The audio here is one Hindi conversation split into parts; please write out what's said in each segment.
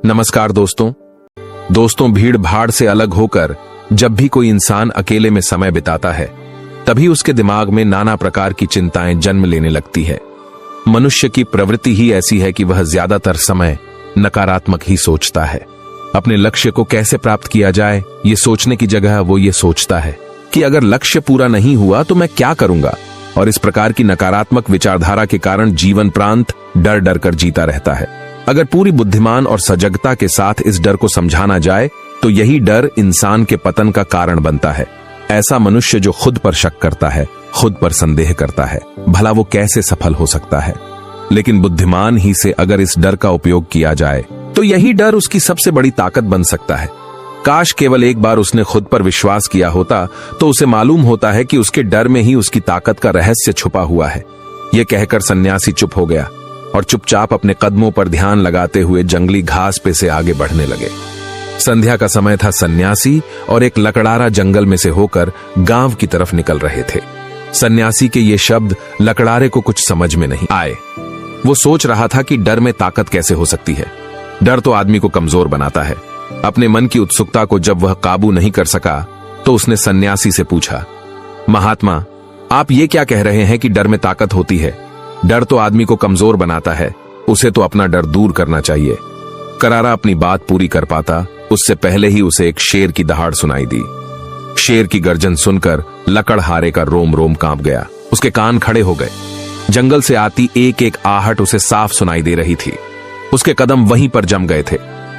नमस्कार दोस्तों, भीड़ भाड़ से अलग होकर जब भी कोई इंसान अकेले में समय बिताता है, तभी उसके दिमाग में नाना प्रकार की चिंताएं जन्म लेने लगती है। मनुष्य की प्रवृत्ति ही ऐसी है कि वह ज्यादातर समय नकारात्मक ही सोचता है। अपने लक्ष्य को कैसे प्राप्त किया जाए, ये सोचने की जगह वो ये सोचता है कि अगर लक्ष्य पूरा नहीं हुआ तो मैं क्या करूंगा। और इस प्रकार की नकारात्मक विचारधारा के कारण जीवन प्रांत डर डर कर जीता रहता है। अगर पूरी बुद्धिमान और सजगता के साथ इस डर को समझाना जाए तो यही डर इंसान के पतन का कारण बनता है। ऐसा मनुष्य जो खुद पर शक करता है, खुद पर संदेह करता है, भला वो कैसे सफल हो सकता है। लेकिन बुद्धिमान ही से अगर इस डर का उपयोग किया जाए तो यही डर उसकी सबसे बड़ी ताकत बन सकता है। काश केवल एक बार उसने खुद पर विश्वास किया होता तो उसे मालूम होता है कि उसके डर में ही उसकी ताकत का रहस्य छुपा हुआ है। यह कहकर सन्यासी चुप हो गया और चुपचाप अपने कदमों पर ध्यान लगाते हुए जंगली घास पे से आगे बढ़ने लगे। संध्या का समय था। सन्यासी और एक लकड़ारा जंगल में से होकर गांव की तरफ निकल रहे थे। सन्यासी के ये शब्द लकड़ारे को कुछ समझ में नहीं आए। वो सोच रहा था कि डर में ताकत कैसे हो सकती है। डर तो आदमी को कमजोर बनाता है। अपने मन की उत्सुकता को जब वह काबू नहीं कर सका तो उसने सन्यासी से पूछा, महात्मा, आप ये क्या कह रहे हैं कि डर में ताकत होती है? डर तो आदमी को कमजोर बनाता है, उसे तो अपना डर दूर करना चाहिए। करारा अपनी बात पूरी कर पाता उससे पहले ही उसे एक शेर की दहाड़ सुनाई दी। शेर की गर्जन सुनकर लकड़हारे का रोम रोम कांप गया। उसके कान खड़े हो गए। जंगल से आती एक एक आहट उसे साफ सुनाई दे रही थी। उसके कदम वहीं पर जम गए थे।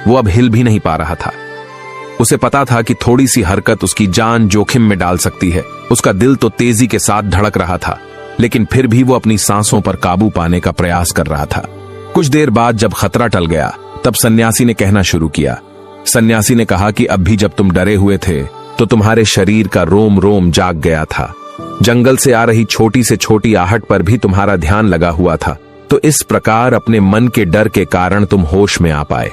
वो अब हिल भी नहीं पा रहा था। उसे पता था कि थोड़ी सी हरकत उसकी जान जोखिम में डाल सकती है। उसका दिल तो तेजी के साथ धड़क रहा था, लेकिन फिर भी वो अपनी सांसों पर काबू पाने का प्रयास कर रहा था। कुछ देर बाद जब खतरा टल गया तब सन्यासी ने कहना शुरू किया। सन्यासी ने कहा कि अब भी जब तुम डरे हुए थे तो तुम्हारे शरीर का रोम रोम जाग गया था। जंगल से आ रही छोटी से छोटी आहट पर भी तुम्हारा ध्यान लगा हुआ था। तो इस प्रकार अपने मन के डर के कारण तुम होश में आ पाए,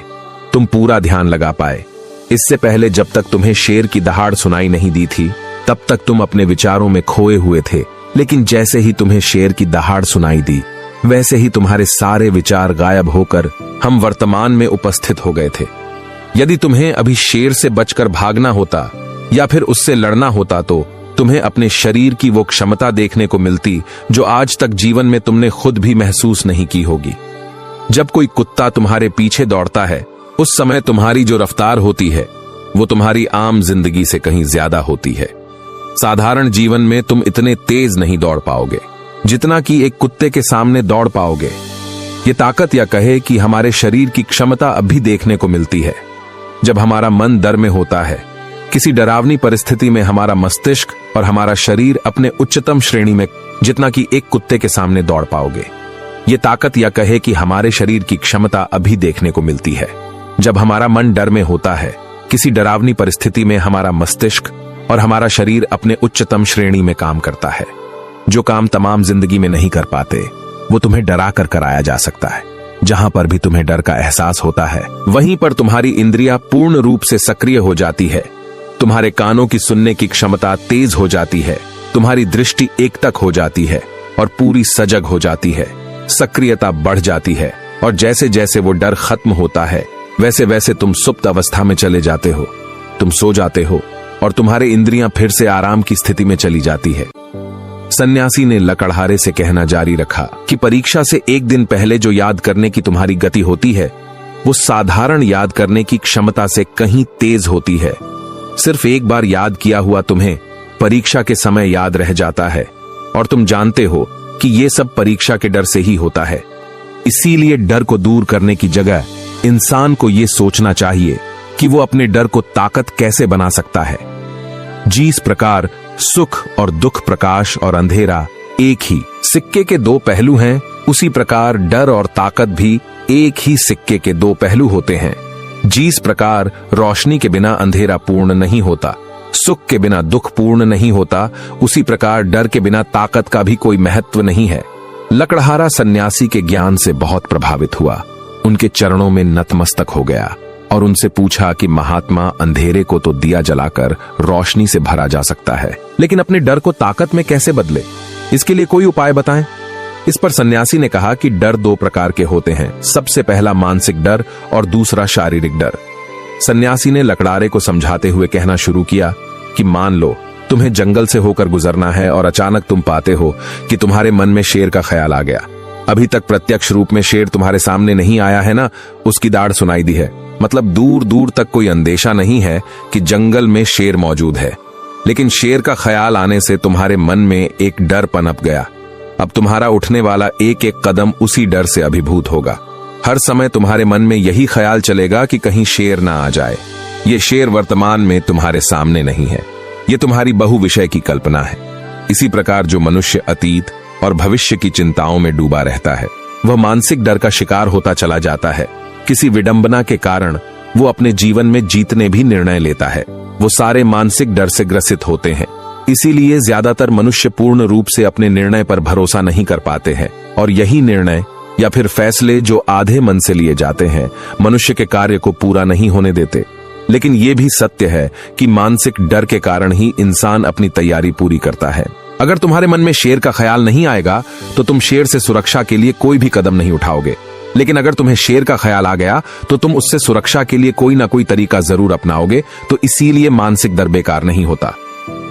तुम पूरा ध्यान लगा पाए। इससे पहले जब तक तुम्हें शेर की दहाड़ सुनाई नहीं दी थी तब तक तुम अपने विचारों में खोए हुए थे। लेकिन जैसे ही तुम्हें शेर की दहाड़ सुनाई दी वैसे ही तुम्हारे सारे विचार गायब होकर हम वर्तमान में उपस्थित हो गए थे। यदि तुम्हें अभी शेर से बचकर भागना होता या फिर उससे लड़ना होता तो तुम्हें अपने शरीर की वो क्षमता देखने को मिलती जो आज तक जीवन में तुमने खुद भी महसूस नहीं की होगी। जब कोई कुत्ता तुम्हारे पीछे दौड़ता है उस समय तुम्हारी जो रफ्तार होती है वो तुम्हारी आम जिंदगी से कहीं ज्यादा होती है। साधारण जीवन में तुम इतने तेज नहीं दौड़ पाओगे जितना कि एक कुत्ते के सामने दौड़ पाओगे। ये ताकत या कहे कि हमारे शरीर की क्षमता अब भी देखने को मिलती है। जब हमारा मन डर में होता है, किसी डरावनी परिस्थिति में हमारा मस्तिष्क और हमारा शरीर अपने उच्चतम श्रेणी में जितना कि एक कुत्ते के सामने दौड़ पाओगे। ये ताकत या कहे कि हमारे शरीर की क्षमता अभी देखने को मिलती है। जब हमारा मन डर में होता है, किसी डरावनी परिस्थिति में हमारा मस्तिष्क और हमारा शरीर अपने उच्चतम श्रेणी में काम करता है। जो काम तमाम जिंदगी में नहीं कर पाते वो तुम्हें डरा कर कराया जा सकता है। जहां पर भी तुम्हें डर का एहसास होता है वहीं पर तुम्हारी इंद्रियां पूर्ण रूप से सक्रिय हो जाती है। तुम्हारे कानों की सुनने की क्षमता तेज हो जाती है, तुम्हारी दृष्टि एकटक हो जाती है और पूरी सजग हो जाती है। सक्रियता बढ़ जाती है और जैसे जैसे वो डर खत्म होता है वैसे वैसे तुम सुप्त अवस्था में चले जाते हो। तुम सो जाते हो और तुम्हारे इंद्रियां फिर से आराम की स्थिति में चली जाती है। सन्यासी ने लकड़हारे से कहना जारी रखा कि परीक्षा से एक दिन पहले जो याद करने की तुम्हारी गति होती है वो साधारण याद करने की क्षमता से कहीं तेज होती है। सिर्फ एक बार याद किया हुआ तुम्हें परीक्षा के समय याद रह जाता है और तुम जानते हो कि ये सब परीक्षा के डर से ही होता है। इसीलिए डर को दूर करने की जगह इंसान को ये सोचना चाहिए कि वो अपने डर को ताकत कैसे बना सकता है। जिस प्रकार सुख और दुख, प्रकाश और अंधेरा एक ही सिक्के के दो पहलू हैं, उसी प्रकार डर और ताकत भी एक ही सिक्के के दो पहलू होते हैं। जिस प्रकार रोशनी के बिना अंधेरा पूर्ण नहीं होता, सुख के बिना दुख पूर्ण नहीं होता, उसी प्रकार डर के बिना ताकत का भी कोई महत्व नहीं है। लकड़हारा सन्यासी के ज्ञान से बहुत प्रभावित हुआ, उनके चरणों में नतमस्तक हो गया और उनसे पूछा कि महात्मा, अंधेरे को तो दिया जलाकर रोशनी से भरा जा सकता है, लेकिन अपने डर को ताकत में कैसे बदले? इसके लिए कोई उपाय बताएं। इस पर सन्यासी ने कहा कि डर दो प्रकार के होते हैं, सबसे पहला मानसिक डर और दूसरा शारीरिक डर। सन्यासी ने लकड़ारे को समझाते हुए कहना शुरू किया कि मान लो तुम्हें जंगल से होकर गुजरना है और अचानक तुम पाते हो कि तुम्हारे मन में शेर का ख्याल आ गया। अभी तक प्रत्यक्ष रूप में शेर तुम्हारे सामने नहीं आया है ना, उसकी दाढ़ सुनाई दी है, मतलब दूर दूर तक कोई अंदेशा नहीं है कि जंगल में शेर मौजूद है, लेकिन शेर का ख्याल आने से तुम्हारे मन में एक डर पनप गया। अब तुम्हारा उठने वाला एक एक कदम उसी डर से अभिभूत होगा। हर समय तुम्हारे मन में यही ख्याल चलेगा कि कहीं शेर ना आ जाए। ये शेर वर्तमान में तुम्हारे सामने नहीं है, ये तुम्हारी बहुविषय की कल्पना है। इसी प्रकार जो मनुष्य अतीत और भविष्य की चिंताओं में डूबा रहता है, वह मानसिक डर का शिकार होता चला जाता है। किसी विडंबना के कारण वो अपने जीवन में जीतने भी निर्णय लेता है। वो सारे मानसिक डर से ग्रसित होते हैं। इसीलिए ज्यादातर मनुष्य पूर्ण रूप से अपने निर्णय पर भरोसा नहीं कर पाते हैं, और यही निर्णय या फिर फैसले जो आधे मन से लिए जाते हैं, मनुष्य के कार्य को पूरा नहीं होने देते। लेकिन यह भी सत्य है कि मानसिक डर के कारण ही इंसान अपनी तैयारी पूरी करता है। अगर तुम्हारे मन में शेर का ख्याल नहीं आएगा तो तुम शेर से सुरक्षा के लिए कोई भी कदम नहीं उठाओगे, लेकिन अगर तुम्हें शेर का ख्याल आ गया तो तुम उससे सुरक्षा के लिए कोई ना कोई तरीका जरूर अपनाओगे। तो इसीलिए मानसिक डर बेकार नहीं होता,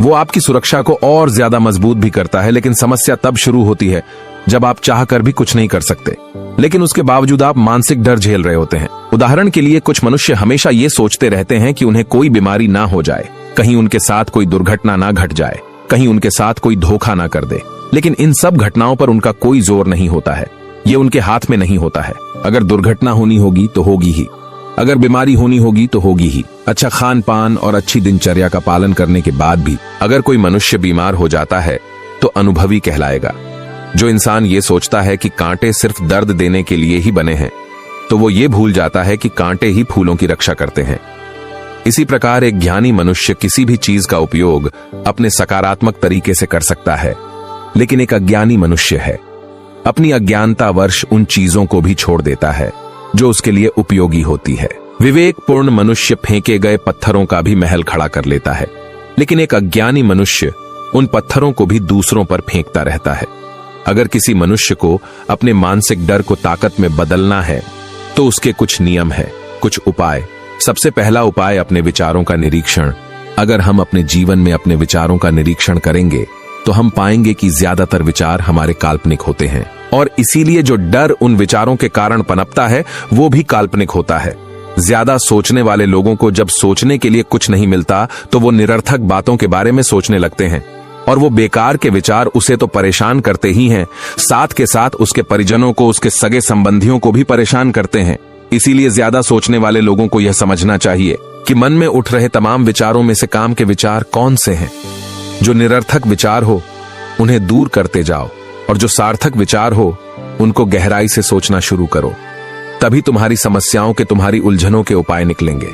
वो आपकी सुरक्षा को और ज्यादा मजबूत भी करता है। लेकिन समस्या तब शुरू होती है जब आप चाहकर भी कुछ नहीं कर सकते, लेकिन उसके बावजूद आप मानसिक डर झेल रहे होते हैं। उदाहरण के लिए कुछ मनुष्य हमेशा ये सोचते रहते हैं कि उन्हें कोई बीमारी ना हो जाए, कहीं उनके साथ कोई दुर्घटना ना घट जाए, कहीं उनके साथ कोई धोखा ना कर दे। लेकिन इन सब घटनाओं पर उनका कोई जोर नहीं होता है, ये उनके हाथ में नहीं होता है। अगर दुर्घटना होनी होगी तो होगी ही, अगर बीमारी होनी होगी तो होगी ही। अच्छा खान पान और अच्छी दिनचर्या का पालन करने के बाद भी अगर कोई मनुष्य बीमार हो जाता है तो अनुभवी कहलाएगा। जो इंसान ये सोचता है कि कांटे सिर्फ दर्द देने के लिए ही बने हैं, तो वो ये भूल जाता है कि कांटे ही फूलों की रक्षा करते हैं। इसी प्रकार एक ज्ञानी मनुष्य किसी भी चीज का उपयोग अपने सकारात्मक तरीके से कर सकता है, लेकिन एक अज्ञानी मनुष्य है अपनी अज्ञानतावश उन चीजों को भी छोड़ देता है जो उसके लिए उपयोगी होती है। विवेकपूर्ण मनुष्य फेंके गए पत्थरों का भी महल खड़ा कर लेता है, लेकिन एक अज्ञानी मनुष्य उन पत्थरों को भी दूसरों पर फेंकता रहता है। अगर किसी मनुष्य को अपने मानसिक डर को ताकत में बदलना है तो उसके कुछ नियम है, कुछ उपाय। सबसे पहला उपाय अपने विचारों का निरीक्षण। अगर हम अपने जीवन में अपने विचारों का निरीक्षण करेंगे तो हम पाएंगे कि ज्यादातर विचार हमारे काल्पनिक होते हैं, और इसीलिए जो डर उन विचारों के कारण पनपता है वो भी काल्पनिक होता है। ज्यादा सोचने वाले लोगों को जब सोचने के लिए कुछ नहीं मिलता तो वो निरर्थक बातों के बारे में सोचने लगते हैं, और वो बेकार के विचार उसे तो परेशान करते ही हैं, साथ के साथ उसके परिजनों को, उसके सगे संबंधियों को भी परेशान करते हैं। इसीलिए ज्यादा सोचने वाले लोगों को यह समझना चाहिए कि मन में उठ रहे तमाम विचारों में से काम के विचार कौन से हैं। जो निरर्थक विचार हो उन्हें दूर करते जाओ, और जो सार्थक विचार हो उनको गहराई से सोचना शुरू करो। तभी तुम्हारी समस्याओं के, तुम्हारी उलझनों के उपाय निकलेंगे।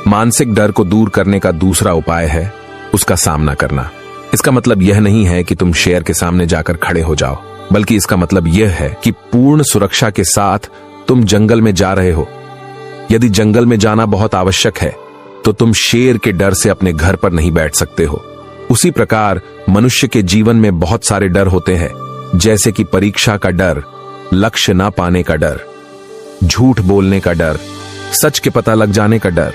मानसिक डर को दूर करने का दूसरा उपाय है उसका सामना करना। इसका मतलब यह नहीं है कि तुम शेर के सामने जाकर खड़े हो जाओ, बल्कि इसका मतलब यह है कि पूर्ण सुरक्षा के साथ तुम जंगल में जा रहे हो। यदि जंगल में जाना बहुत आवश्यक है तो तुम शेर के डर से अपने घर पर नहीं बैठ सकते हो। उसी प्रकार मनुष्य के जीवन में बहुत सारे डर होते हैं, जैसे कि परीक्षा का डर, लक्ष्य ना पाने का डर, झूठ बोलने का डर, सच के पता लग जाने का डर,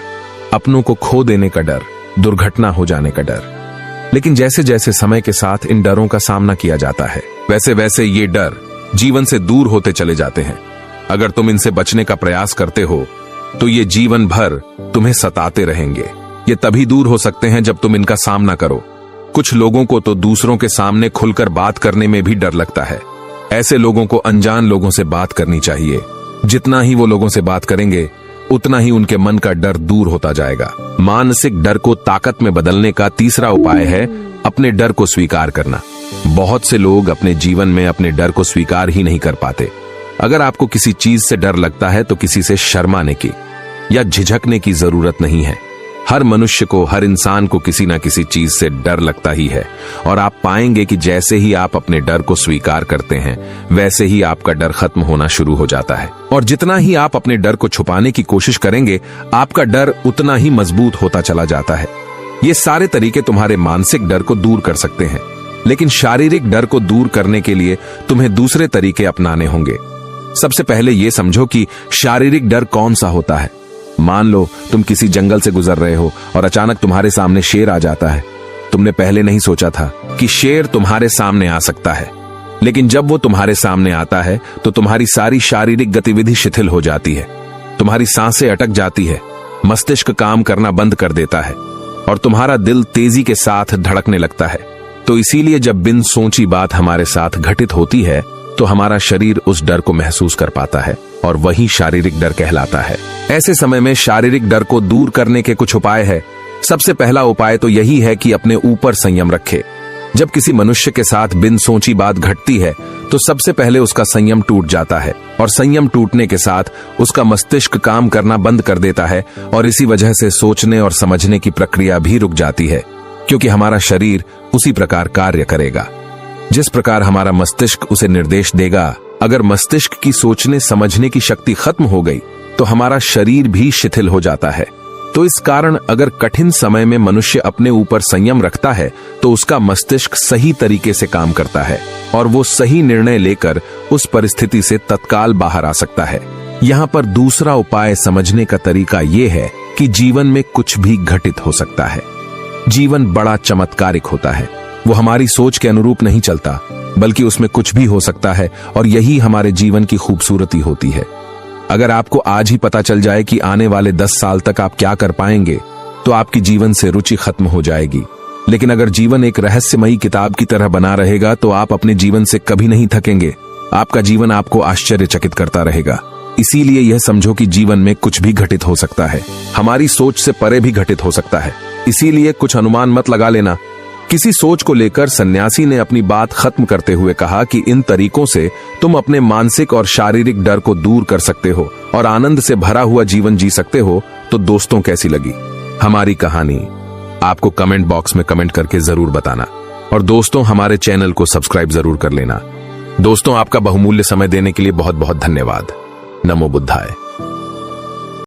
अपनों को खो देने का डर, दुर्घटना हो जाने का डर। लेकिन जैसे जैसे समय के साथ इन डरों का सामना किया जाता है, वैसे वैसे ये डर जीवन से दूर होते चले जाते हैं। अगर तुम इनसे बचने का प्रयास करते हो तो ये जीवन भर तुम्हें सताते रहेंगे। ये तभी दूर हो सकते हैं जब तुम इनका सामना करो। कुछ लोगों को तो दूसरों के सामने खुलकर बात करने में भी डर लगता है। ऐसे लोगों को अनजान लोगों से बात करनी चाहिए। जितना ही वो लोगों से बात करेंगे उतना ही उनके मन का डर दूर होता जाएगा। मानसिक डर को ताकत में बदलने का तीसरा उपाय है अपने डर को स्वीकार करना। बहुत से लोग अपने जीवन में अपने डर को स्वीकार ही नहीं कर पाते। अगर आपको किसी चीज से डर लगता है तो किसी से शर्माने की या झिझकने की जरूरत नहीं है। हर मनुष्य को, हर इंसान को किसी ना किसी चीज से डर लगता ही है, और आप पाएंगे कि जैसे ही आप अपने डर को स्वीकार करते हैं वैसे ही आपका डर खत्म होना शुरू हो जाता है। और जितना ही आप अपने डर को छुपाने की कोशिश करेंगे आपका डर उतना ही मजबूत होता चला जाता है। ये सारे तरीके तुम्हारे मानसिक डर को दूर कर सकते हैं, लेकिन शारीरिक डर को दूर करने के लिए तुम्हें दूसरे तरीके अपनाने होंगे। सबसे पहले यह समझो कि शारीरिक डर कौन सा होता है। मान लो तुम किसी जंगल से गुजर रहे हो और अचानक तुम्हारे सामने शेर आ जाता है। तुमने पहले नहीं सोचा था कि शेर तुम्हारे सामने आ सकता है, लेकिन जब वो तुम्हारे सामने आता है तो तुम्हारी सारी शारीरिक गतिविधि शिथिल हो जाती है, तुम्हारी सांसें अटक जाती है, मस्तिष्क काम करना बंद कर देता है और तुम्हारा दिल तेजी के साथ धड़कने लगता है। तो इसीलिए जब बिन सोची बात हमारे साथ घटित होती है तो हमारा शरीर उस डर को महसूस कर पाता है और वही शारीरिक डर कहलाता है। ऐसे समय में शारीरिक डर को दूर करने के कुछ उपाय है। सबसे पहला उपाय तो यही है कि अपने ऊपर संयम रखे। जब किसी मनुष्य के साथ बिन सोची बात घटती है तो सबसे पहले उसका संयम टूट जाता है और संयम टूटने के साथ उसका मस्तिष्क काम करना बंद कर देता है और इसी वजह से सोचने और समझने की प्रक्रिया भी रुक जाती है, क्योंकि हमारा शरीर उसी प्रकार कार्य करेगा जिस प्रकार हमारा मस्तिष्क उसे निर्देश देगा। अगर मस्तिष्क की सोचने समझने की शक्ति खत्म हो गई तो हमारा शरीर भी शिथिल हो जाता है। तो इस कारण अगर कठिन समय में मनुष्य अपने ऊपर संयम रखता है तो उसका मस्तिष्क सही तरीके से काम करता है और वो सही निर्णय लेकर उस परिस्थिति से तत्काल बाहर आ सकता है। यहाँ पर दूसरा उपाय समझने का तरीका ये है कि जीवन में कुछ भी घटित हो सकता है। जीवन बड़ा चमत्कारिक होता है, वो हमारी सोच के अनुरूप नहीं चलता, बल्कि उसमें कुछ भी हो सकता है और यही हमारे जीवन की खूबसूरती होती है। अगर आपको आज ही पता चल जाए कि आने वाले 10 साल तक आप क्या कर पाएंगे तो आपकी जीवन से रुचि खत्म हो जाएगी। लेकिन अगर जीवन एक रहस्यमयी किताब की तरह बना रहेगा तो आप अपने जीवन से कभी नहीं थकेंगे। आपका जीवन आपको आश्चर्यचकित करता रहेगा। इसीलिए यह समझो कि जीवन में कुछ भी घटित हो सकता है, हमारी सोच से परे भी घटित हो सकता है। इसीलिए कुछ अनुमान मत लगा लेना। किसी सोच को लेकर सन्यासी ने अपनी बात खत्म करते हुए कहा कि इन तरीकों से तुम अपने मानसिक और शारीरिक डर को दूर कर सकते हो और आनंद से भरा हुआ जीवन जी सकते हो। तो दोस्तों, कैसी लगी हमारी कहानी? आपको कमेंट बॉक्स में कमेंट करके जरूर बताना और दोस्तों, हमारे चैनल को सब्सक्राइब जरूर कर लेना। दोस्तों, आपका बहुमूल्य समय देने के लिए बहुत बहुत धन्यवाद। नमो बुद्धाय।